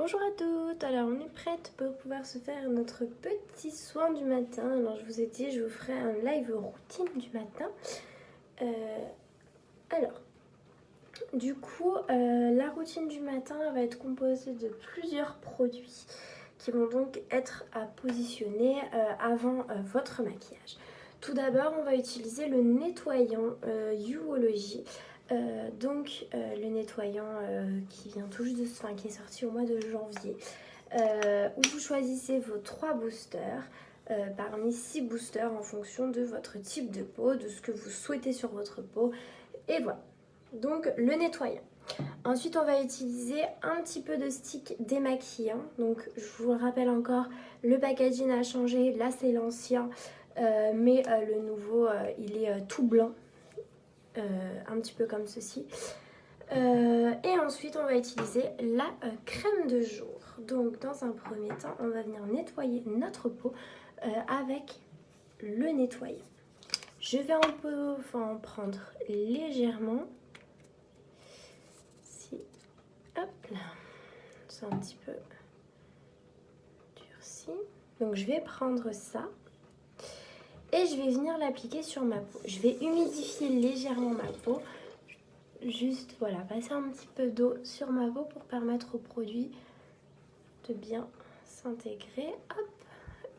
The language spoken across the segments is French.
Bonjour à toutes, alors on est prête pour pouvoir se faire notre petit soin du matin. Alors je vous ai dit, je vous ferai un live routine du matin. Du coup, la routine du matin va être composée de plusieurs produits qui vont donc être à positionner avant votre maquillage. Tout d'abord, on va utiliser le nettoyant Youology. Le nettoyant qui vient tout juste qui est sorti au mois de janvier, où vous choisissez vos 3 boosters parmi 6 boosters en fonction de votre type de peau, de ce que vous souhaitez sur votre peau, et voilà. Donc le nettoyant. Ensuite, on va utiliser un petit peu de stick démaquillant. Donc je vous le rappelle encore, le packaging a changé, là c'est l'ancien, mais le nouveau il est tout blanc. Un petit peu comme ceci. Et ensuite on va utiliser la crème de jour. Donc dans un premier temps on va venir nettoyer notre peau avec le nettoyant. Je vais en prendre légèrement. Si, hop là, c'est un petit peu durci. Donc je vais prendre ça et je vais venir l'appliquer sur ma peau. Je vais humidifier légèrement ma peau. Juste, voilà, passer un petit peu d'eau sur ma peau pour permettre au produit de bien s'intégrer. Hop,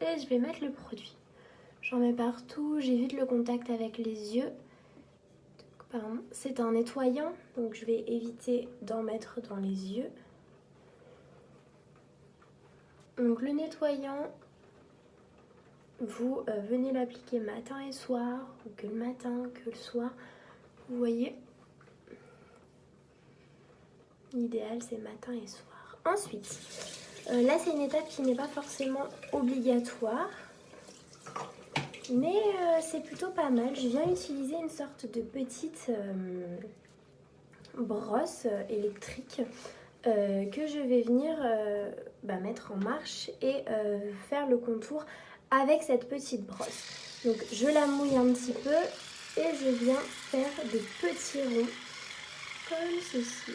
et je vais mettre le produit. J'en mets partout, j'évite le contact avec les yeux. C'est un nettoyant, donc je vais éviter d'en mettre dans les yeux. Donc le nettoyant, vous venez l'appliquer matin et soir, ou que le matin, que le soir. Vous voyez, l'idéal c'est matin et soir. Ensuite, là c'est une étape qui n'est pas forcément obligatoire, mais c'est plutôt pas mal. Je viens utiliser une sorte de petite brosse électrique que je vais venir mettre en marche et faire le contour avec cette petite brosse. Donc je la mouille un petit peu et je viens faire des petits ronds comme ceci.